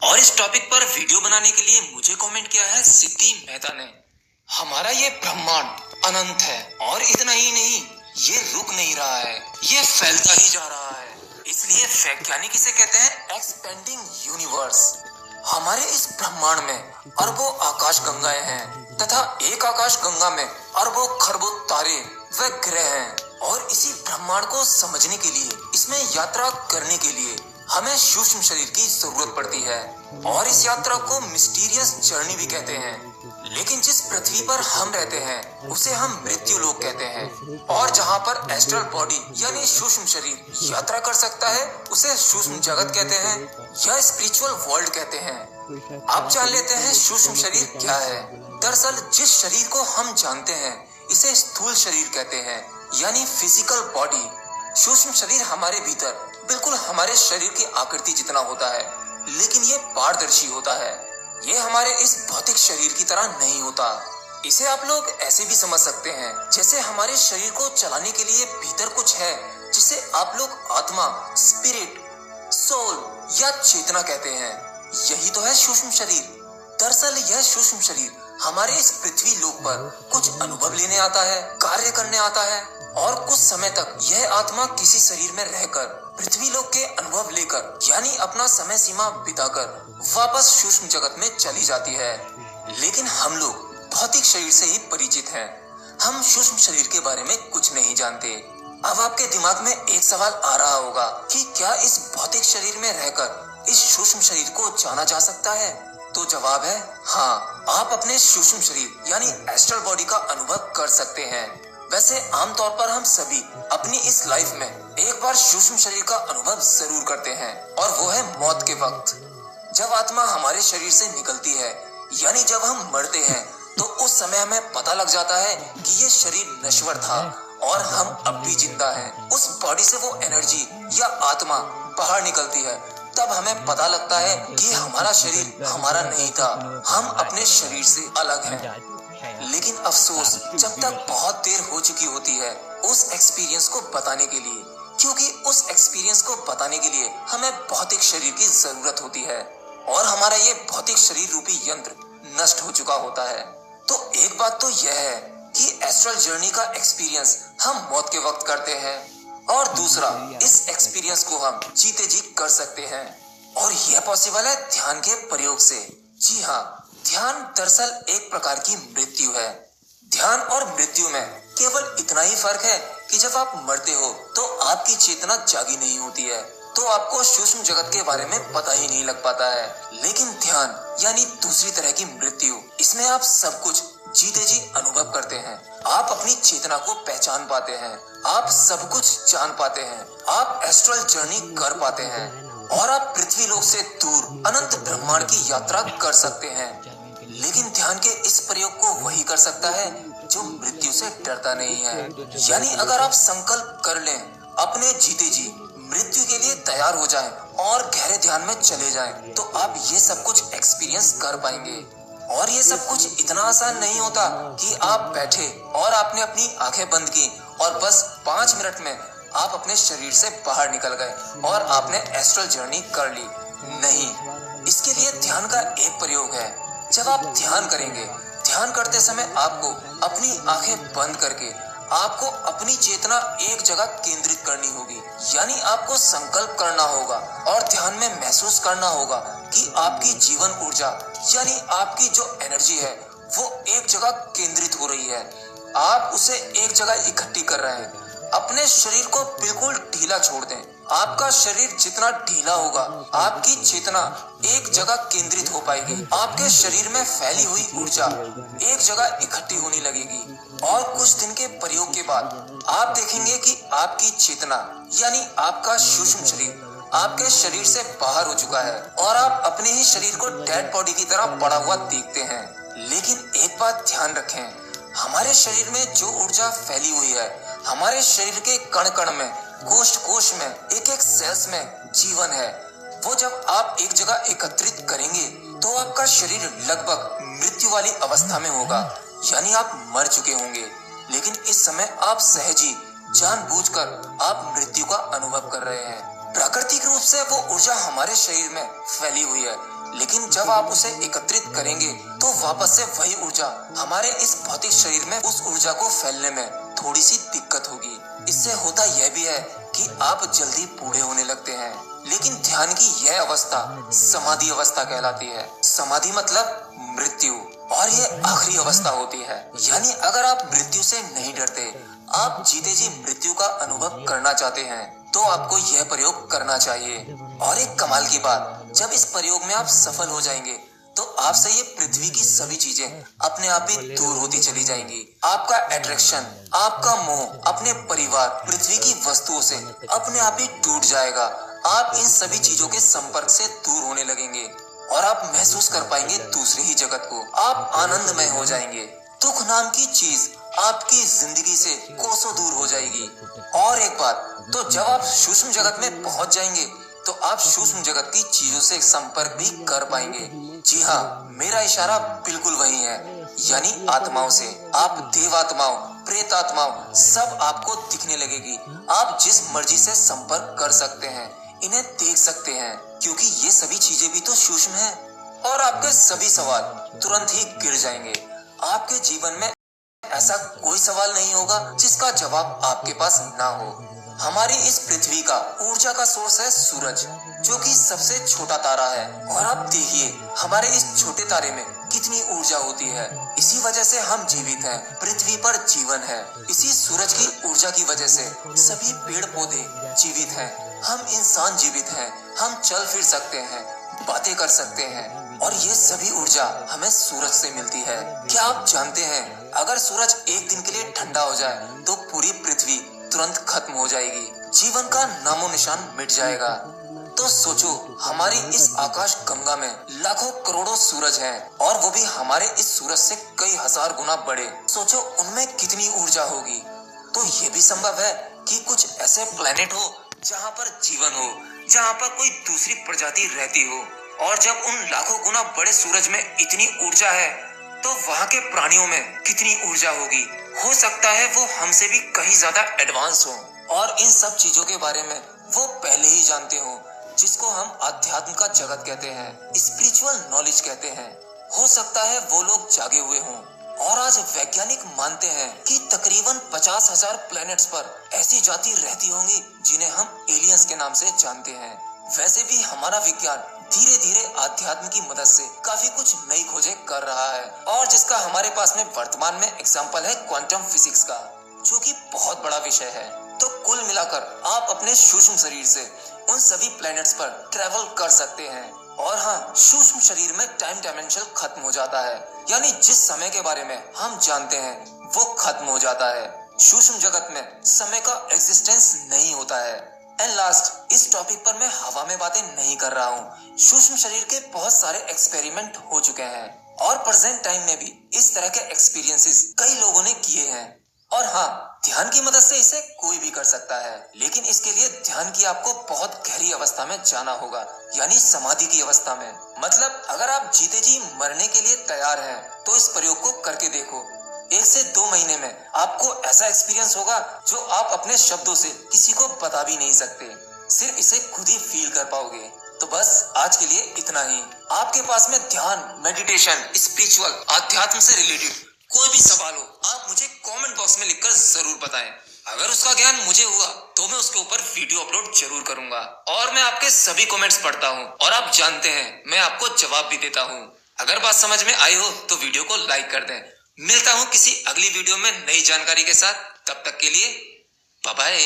और इस टॉपिक पर वीडियो बनाने के लिए मुझे कमेंट किया है सिद्धि मेहता ने। हमारा ये ब्रह्मांड अनंत है और इतना ही नहीं, ये रुक नहीं रहा है, ये फैलता ही जा रहा है। इसलिए वैज्ञानिक इसे कहते हैं एक्सपेंडिंग यूनिवर्स। हमारे इस ब्रह्मांड में अरबों आकाश गंगाएं हैं तथा एक आकाश गंगा में अरबों खरबों तारे व ग्रह हैं। और इसी ब्रह्मांड को समझने के लिए, इसमें यात्रा करने के लिए हमें सूक्ष्म शरीर की जरूरत पड़ती है और इस यात्रा को मिस्टीरियस जर्नी भी कहते हैं। लेकिन जिस पृथ्वी पर हम रहते हैं उसे हम मृत्यु लोक कहते हैं और जहाँ पर एस्ट्रल बॉडी यानी सूक्ष्म शरीर यात्रा कर सकता है उसे सूक्ष्म जगत कहते हैं या स्पिरिचुअल वर्ल्ड कहते हैं। अब जान लेते हैं सूक्ष्म शरीर क्या है। दरअसल जिस शरीर को हम जानते हैं इसे स्थूल शरीर कहते हैं यानी फिजिकल बॉडी। सूक्ष्म शरीर हमारे भीतर बिल्कुल हमारे शरीर की आकृति जितना होता है, लेकिन ये पारदर्शी होता है। ये हमारे इस भौतिक शरीर की तरह नहीं होता। इसे आप लोग ऐसे भी समझ सकते हैं जैसे हमारे शरीर को चलाने के लिए भीतर कुछ है जिसे आप लोग आत्मा, स्पिरिट, सोल या चेतना कहते हैं। यही तो है सूक्ष्म शरीर। दरअसल यह सूक्ष्म शरीर हमारे इस पृथ्वी लोक पर कुछ अनुभव लेने आता है, कार्य करने आता है और कुछ समय तक यह आत्मा किसी शरीर में रहकर पृथ्वी लोक के अनुभव लेकर यानी अपना समय सीमा बिताकर वापस सूक्ष्म जगत में चली जाती है। लेकिन हम लोग भौतिक शरीर से ही परिचित हैं। हम सूक्ष्म शरीर के बारे में कुछ नहीं जानते। अब आपके दिमाग में एक सवाल आ रहा होगा कि क्या इस भौतिक शरीर में रहकर इस सूक्ष्म शरीर को जाना जा सकता है? तो जवाब है हाँ, आप अपने सूक्ष्म शरीर यानी एस्ट्रल बॉडी का अनुभव कर सकते हैं। वैसे आमतौर पर हम सभी अपनी इस लाइफ में एक बार सूक्ष्म शरीर का अनुभव जरूर करते हैं और वो है मौत के वक्त। जब आत्मा हमारे शरीर से निकलती है यानी जब हम मरते हैं तो उस समय हमें पता लग जाता है कि ये शरीर नश्वर था और हम अब भी जिंदा हैं। उस बॉडी से वो एनर्जी या आत्मा बाहर निकलती है, तब हमें पता लगता है कि हमारा शरीर हमारा नहीं था, हम अपने शरीर से अलग हैं। लेकिन अफसोस जब तक बहुत देर हो चुकी होती है उस एक्सपीरियंस को बताने के लिए, क्योंकि उस एक्सपीरियंस को बताने के लिए हमें भौतिक शरीर की जरूरत होती है और हमारा ये भौतिक शरीर रूपी यंत्र नष्ट हो चुका होता है। तो एक बात तो यह है कि एस्ट्रल जर्नी का एक्सपीरियंस हम मौत के वक्त करते हैं और दूसरा, इस एक्सपीरियंस को हम जीते जी कर सकते हैं और यह पॉसिबल है ध्यान के प्रयोग से। जी हाँ, ध्यान दरअसल एक प्रकार की मृत्यु है। ध्यान और मृत्यु में केवल इतना ही फर्क है कि जब आप मरते हो तो आपकी चेतना जागी नहीं होती है, तो आपको सूक्ष्म जगत के बारे में पता ही नहीं लग पाता है। लेकिन ध्यान यानी दूसरी तरह की मृत्यु, इसमें आप सब कुछ जीते जी अनुभव करते हैं। आप अपनी चेतना को पहचान पाते हैं, आप सब कुछ जान पाते हैं, आप एस्ट्रल जर्नी कर पाते हैं और आप पृथ्वी लोक से दूर अनंत ब्रह्मांड की यात्रा कर सकते हैं। लेकिन ध्यान के इस प्रयोग को वही कर सकता है जो मृत्यु से डरता नहीं है। यानी अगर आप संकल्प कर लें, अपने जीते जी मृत्यु के लिए तैयार हो जाएं और गहरे ध्यान में चले जाएं, तो आप ये सब कुछ एक्सपीरियंस कर पाएंगे। और ये सब कुछ इतना आसान नहीं होता कि आप बैठे और आपने अपनी आंखें बंद की और बस 5 मिनट में आप अपने शरीर से बाहर निकल गए और आपने एस्ट्रल जर्नी कर ली। नहीं, इसके लिए ध्यान का एक प्रयोग है। जब आप ध्यान करेंगे, ध्यान करते समय आपको अपनी आंखें बंद करके आपको अपनी चेतना एक जगह केंद्रित करनी होगी। यानी आपको संकल्प करना होगा और ध्यान में महसूस करना होगा कि आपकी जीवन ऊर्जा यानी आपकी जो एनर्जी है वो एक जगह केंद्रित हो रही है। आप उसे एक जगह इकट्ठी कर रहे हैं। अपने शरीर को बिल्कुल ढीला छोड़ दें। आपका शरीर जितना ढीला होगा, आपकी चेतना एक जगह केंद्रित हो पाएगी। आपके शरीर में फैली हुई ऊर्जा एक जगह इकट्ठी होने लगेगी और कुछ दिन के प्रयोग के बाद आप देखेंगे कि आपकी चेतना यानी आपका सूक्ष्म शरीर आपके शरीर से बाहर हो चुका है और आप अपने ही शरीर को डेड बॉडी की तरह पड़ा हुआ देखते हैं। लेकिन एक बात ध्यान रखें, हमारे शरीर में जो ऊर्जा फैली हुई है, हमारे शरीर के कण कण में, कोश कोश में, एक एक सेल्स में जीवन है। वो जब आप एक जगह एकत्रित करेंगे तो आपका शरीर लगभग मृत्यु वाली अवस्था में होगा, यानी आप मर चुके होंगे। लेकिन इस समय आप सहज ही जानबूझकर आप मृत्यु का अनुभव कर रहे हैं। प्राकृतिक रूप से वो ऊर्जा हमारे शरीर में फैली हुई है, लेकिन जब आप उसे एकत्रित करेंगे तो वापस से वही ऊर्जा हमारे इस भौतिक शरीर में उस ऊर्जा को फैलने में थोड़ी सी दिक्कत होगी। इससे होता यह भी है कि आप जल्दी बूढ़े होने लगते हैं। लेकिन ध्यान की यह अवस्था समाधि अवस्था कहलाती है। समाधि मतलब मृत्यु, और ये आखिरी अवस्था होती है। यानी अगर आप मृत्यु से नहीं डरते, आप जीते जी मृत्यु का अनुभव करना चाहते हैं, तो आपको यह प्रयोग करना चाहिए। और एक कमाल की बात, जब इस प्रयोग में आप सफल हो जाएंगे तो आपसे ये पृथ्वी की सभी चीजें अपने आप ही दूर होती चली जाएंगी। आपका अट्रैक्शन, आपका मोह अपने परिवार, पृथ्वी की वस्तुओं से अपने आप ही टूट जाएगा। आप इन सभी चीजों के संपर्क से दूर होने लगेंगे और आप महसूस कर पाएंगे दूसरे ही जगत को। आप आनंदमय हो जाएंगे। दुख नाम की चीज आपकी जिंदगी से कोसों दूर हो जाएगी। और एक बात, तो जब आप सूक्ष्म जगत में पहुंच जाएंगे तो आप सूक्ष्म जगत की चीजों से संपर्क भी कर पाएंगे। जी हाँ, मेरा इशारा बिल्कुल वही है, यानी आत्माओं से। आप देवात्माओं, प्रेत आत्माओं सब आपको दिखने लगेगी। आप जिस मर्जी से संपर्क कर सकते हैं, इन्हें देख सकते हैं, क्योंकि ये सभी चीजें भी तो सूक्ष्म हैं। और आपके सभी सवाल तुरंत ही गिर जाएंगे। आपके जीवन में ऐसा कोई सवाल नहीं होगा जिसका जवाब आपके पास ना हो। हमारी इस पृथ्वी का ऊर्जा का सोर्स है सूरज, जो कि सबसे छोटा तारा है। और आप देखिए हमारे इस छोटे तारे में कितनी ऊर्जा होती है। इसी वजह से हम जीवित हैं, पृथ्वी पर जीवन है। इसी सूरज की ऊर्जा की वजह से सभी पेड़ पौधे जीवित हैं, हम इंसान जीवित हैं, हम चल फिर सकते हैं, बातें कर सकते हैं। और ये सभी ऊर्जा हमें सूरज से मिलती है। क्या आप जानते हैं, अगर सूरज एक दिन के लिए ठंडा हो जाए तो पूरी पृथ्वी तुरंत खत्म हो जाएगी, जीवन का नामो निशान मिट जाएगा। तो सोचो, हमारी इस आकाश गंगा में लाखों करोड़ों सूरज हैं, और वो भी हमारे इस सूरज से कई हजार गुना बड़े। सोचो उनमें कितनी ऊर्जा होगी। तो ये भी संभव है कि कुछ ऐसे प्लेनेट हो जहाँ पर जीवन हो, जहाँ पर कोई दूसरी प्रजाति रहती हो। और जब उन लाखों गुना बड़े सूरज में इतनी ऊर्जा है, तो वहाँ के प्राणियों में कितनी ऊर्जा होगी। हो सकता है वो हमसे भी कहीं ज्यादा एडवांस हो, और इन सब चीजों के बारे में वो पहले ही जानते हो, जिसको हम अध्यात्म का जगत कहते हैं, स्पिरिचुअल नॉलेज कहते हैं। हो सकता है वो लोग जागे हुए हों, और आज वैज्ञानिक मानते हैं कि तकरीबन 50,000 प्लैनेट्स पर ऐसी जाति रहती होंगी जिन्हें हम एलियंस के नाम से जानते हैं। वैसे भी हमारा विज्ञान धीरे धीरे अध्यात्म की मदद से काफी कुछ नई खोजें कर रहा है, और जिसका हमारे पास में वर्तमान में एग्जाम्पल है क्वांटम फिजिक्स का, जो कि बहुत बड़ा विषय है। तो कुल मिलाकर आप अपने सूक्ष्म शरीर से उन सभी प्लैनेट्स पर ट्रेवल कर सकते हैं। और हाँ, सूक्ष्म शरीर में टाइम डायमेंशन खत्म हो जाता है, यानी जिस समय के बारे में हम जानते हैं वो खत्म हो जाता है। सूक्ष्म जगत में समय का एग्जिस्टेंस नहीं होता है। एंड लास्ट, इस टॉपिक पर मैं हवा में बातें नहीं कर रहा हूँ। सूक्ष्म शरीर के बहुत सारे एक्सपेरिमेंट हो चुके हैं, और प्रेजेंट टाइम में भी इस तरह के एक्सपीरियंसेस कई लोगों ने किए हैं। और हाँ, ध्यान की मदद से इसे कोई भी कर सकता है, लेकिन इसके लिए ध्यान की आपको बहुत गहरी अवस्था में जाना होगा, यानी समाधि की अवस्था में। मतलब अगर आप जीते जी मरने के लिए तैयार हैं, तो इस प्रयोग को करके देखो। 1 से 2 महीने में आपको ऐसा एक्सपीरियंस होगा जो आप अपने शब्दों से किसी को बता भी नहीं सकते, सिर्फ इसे खुद ही फील कर पाओगे। तो बस आज के लिए इतना ही। आपके पास में ध्यान, मेडिटेशन, स्पिरिचुअल, अध्यात्म से रिलेटेड कोई भी सवाल हो, आप मुझे कमेंट बॉक्स में लिखकर जरूर बताएं। अगर उसका ज्ञान मुझे हुआ तो मैं उसके ऊपर वीडियो अपलोड जरूर करूंगा, और मैं आपके सभी कमेंट्स पढ़ता हूं, और आप जानते हैं मैं आपको जवाब भी देता हूं। अगर बात समझ में आई हो तो वीडियो को लाइक कर दें। मिलता हूं किसी अगली वीडियो में नई जानकारी के साथ। तब तक के लिए बाय बाय।